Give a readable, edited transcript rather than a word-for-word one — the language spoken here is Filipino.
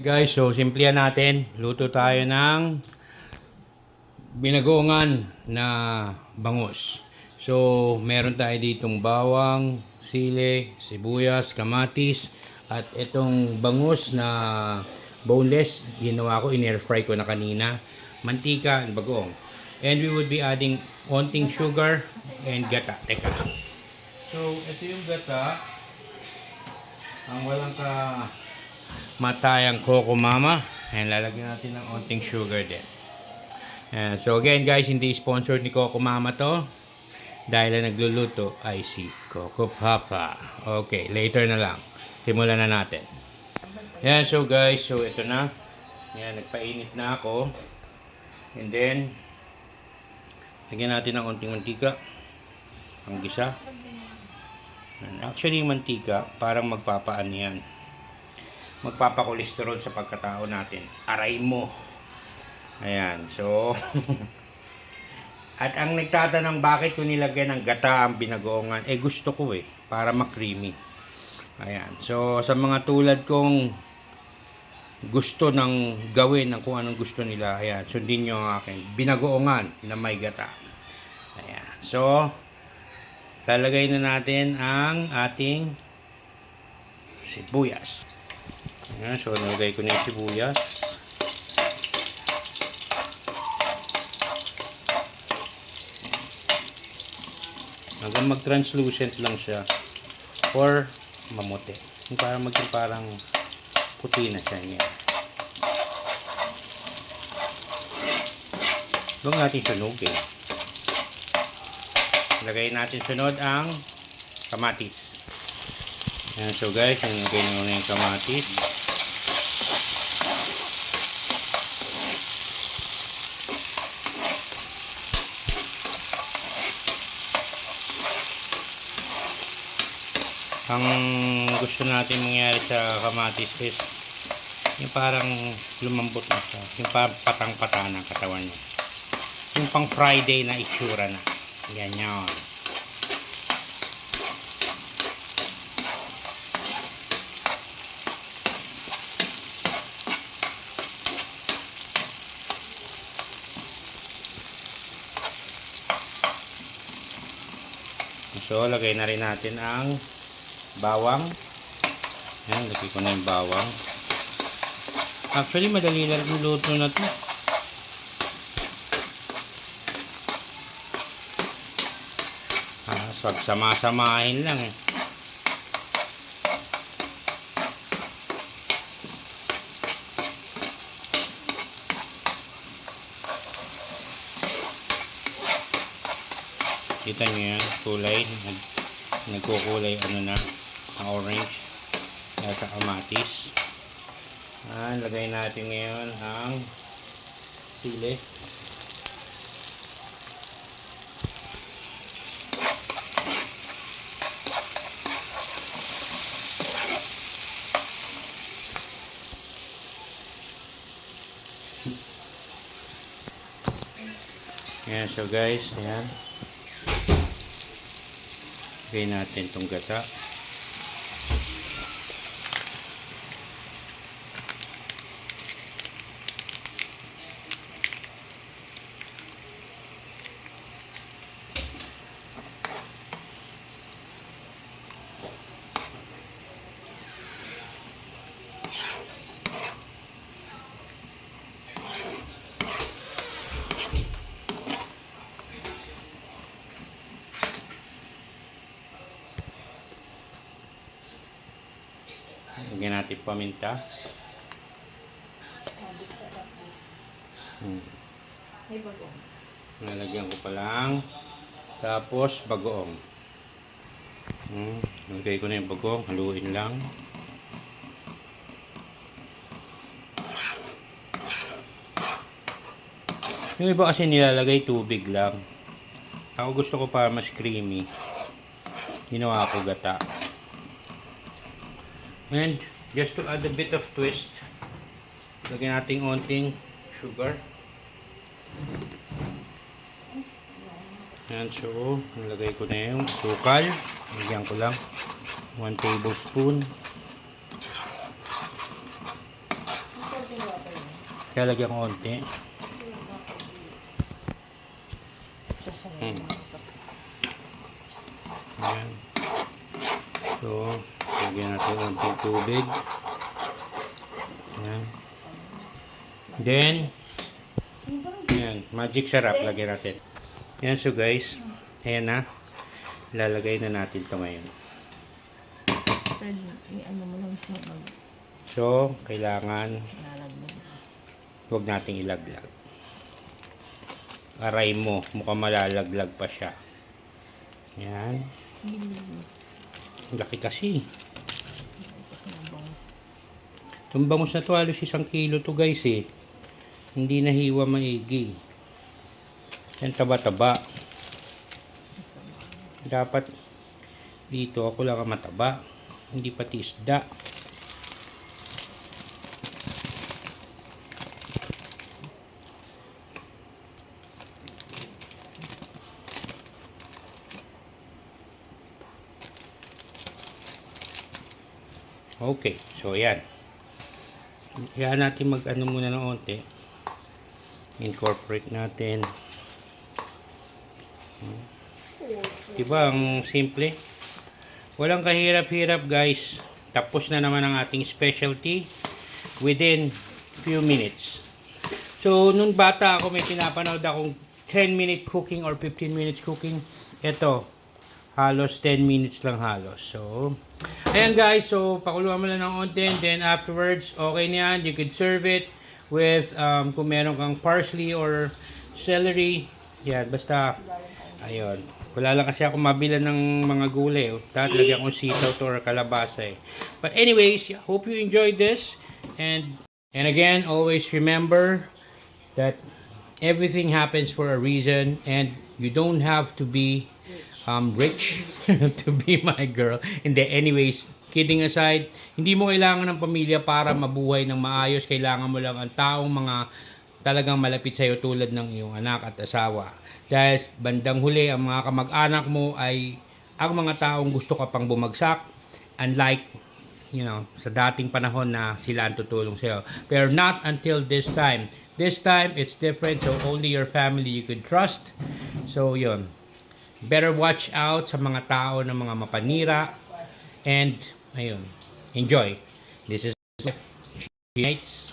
Guys, so simplihan natin. Luto tayo ng binagoongan na bangus. So, meron tayo ditong bawang, sili, sibuyas, kamatis, at itong bangus na boneless, ginawa ko, in-air fry ko na kanina. Mantika, bagoong. And we would be adding konting sugar and gata. Teka. So, ito yung gata. Ang walang matayang Coco Mama. Ayan, lalagyan natin ng onting sugar din. Ayan, so again guys, hindi sponsored ni Coco Mama to. Dahil ang nagluluto ay si Coco Papa. Okay, later na lang. Simulan na natin. Ayan, so guys, so ito na. Ayan, nagpainit na ako. And then, lagyan natin ng onting mantika. Ang gisa. Actually, yung mantika, parang magpapaan yan. Magpapakolesterol sa pagkatao natin. Aray mo. Ayan. So, at ang nagtatanong bakit ko nilagyan ng gata ang binagoongan, gusto ko para ma-creamy. Ayan. So, sa mga tulad kong gusto ng gawin ng kung anong gusto nila, ayan, sundin nyo ang akin. Binagoongan na may gata. Ayan. So, lalagay na natin ang ating sibuyas. Ayan, so nalagay ko na yung sibuyas. Hanggang mag-translucent lang siya or mamuti. Yung parang maging parang puti na siya niya. Huwag natin sunugin. Lagay natin sunod ang kamatis. Ayan, so guys, nilagay na muna yung kamatis. Ang gusto natin mangyari sa kamatis is yung parang lumambot na siya. Yung patang-pata ng katawan niya. Yung pang Friday na itsura na. Yan yun. So, lagay na rin natin ang bawang. Ayan, lagay ko na yung bawang. Actually, madali lang yung luto na ito. Pagsama-samahin lang Kita nyo yan, kulay. Nagkukulay na orange. At sa kamatis. Lagay natin ngayon ang sili. Ayan, so guys, ayan. Lagay natin itong gata. Lagyan natin paminta. Nalagyan ko pa lang. Tapos bagoong. Lagay ko na yung bagoong. Haluin lang. Yung iba kasi nilalagay tubig lang. Ako gusto ko para mas creamy. Ginawa ko gata. And just to add a bit of twist, lagyan natin onting sugar. Ayan, so nilagay ko na yung sukal. Lagyan ko lang 1 tablespoon. Lalagyan ko konti. Sasawin mo. Ayan. So, lagyan natin konting tubig. Ayan. Then, ayan, magic syrup lagyan natin. Ayan, so guys, ayan na. Lalagay na natin ito ngayon. Pwede, ano mo lang siya mag So, kailangan lalagyan. huwag nating ilaglag. Aray mo, mukhang malalaglag pa siya. Ayan. Laki kasi. Itong bangus na to, halos 1 kilo to guys eh. Hindi nahiwa maigi. Yan, taba-taba. Dapat dito ako lang ang mataba. Hindi pati isda. Okay, so yan. Kaya natin mag-ano muna ng onte. Incorporate natin. Diba ang simple? Walang kahirap-hirap guys. Tapos na naman ang ating specialty within few minutes. So, nung bata ako may pinapanood akong 10-minute cooking or 15 minutes cooking. Ito, halos 10 minutes lang halos. So, ayan guys. So, pakuluan mo lang ng onte. Then afterwards, okay na yan. You could serve it with, kung meron kang parsley or celery. Yan, basta, ayun. Wala lang kasi ako mabila ng mga gulay. Dahil lagyan ko sitaw to or kalabasa eh. But anyways, hope you enjoyed this. And again, always remember that everything happens for a reason. And you don't have to be rich to be my girl. Hindi, anyways, kidding aside, hindi mo kailangan ng pamilya para mabuhay ng maayos. Kailangan mo lang ang taong mga talagang malapit sa'yo tulad ng iyong anak at asawa. Dahil bandang huli, ang mga kamag-anak mo ay ang mga taong gusto ka pang bumagsak. Unlike, sa dating panahon na sila ang tutulong sa'yo. Pero not until this time. This time, it's different. So, only your family you could trust. So, yun. Better watch out sa mga tao na mga mapanira. And, ayun. Enjoy. This is Nights.